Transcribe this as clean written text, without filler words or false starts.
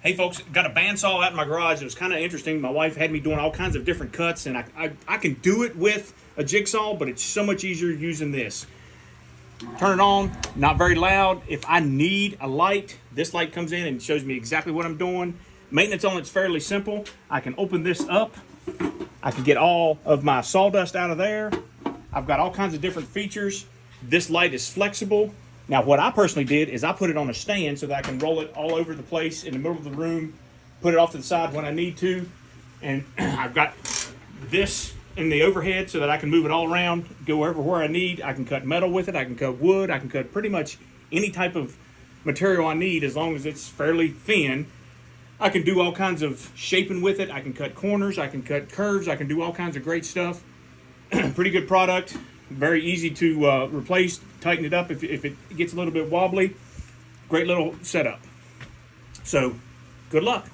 Hey folks, got a bandsaw out in my garage. It was kind of interesting. My wife had me doing all kinds of different cuts, and I can do it with a jigsaw, but it's so much easier using this. Turn it on, not very loud. If I need a light, this light comes in and shows me exactly what I'm doing. Maintenance on it's fairly simple. I can open this up. I can get all of my sawdust out of there. I've got all kinds of different features. This light is flexible. Now, what I personally did is I put it on a stand so that I can roll it all over the place in the middle of the room, put it off to the side when I need to. And I've got this in the overhead so that I can move it all around, go everywhere I need. I can cut metal with it. I can cut wood. I can cut pretty much any type of material I need as long as it's fairly thin. I can do all kinds of shaping with it. I can cut corners. I can cut curves. I can do all kinds of great stuff. Pretty good product. Very easy to replace, tighten it up if it gets a little bit wobbly. Great little setup. So, good luck.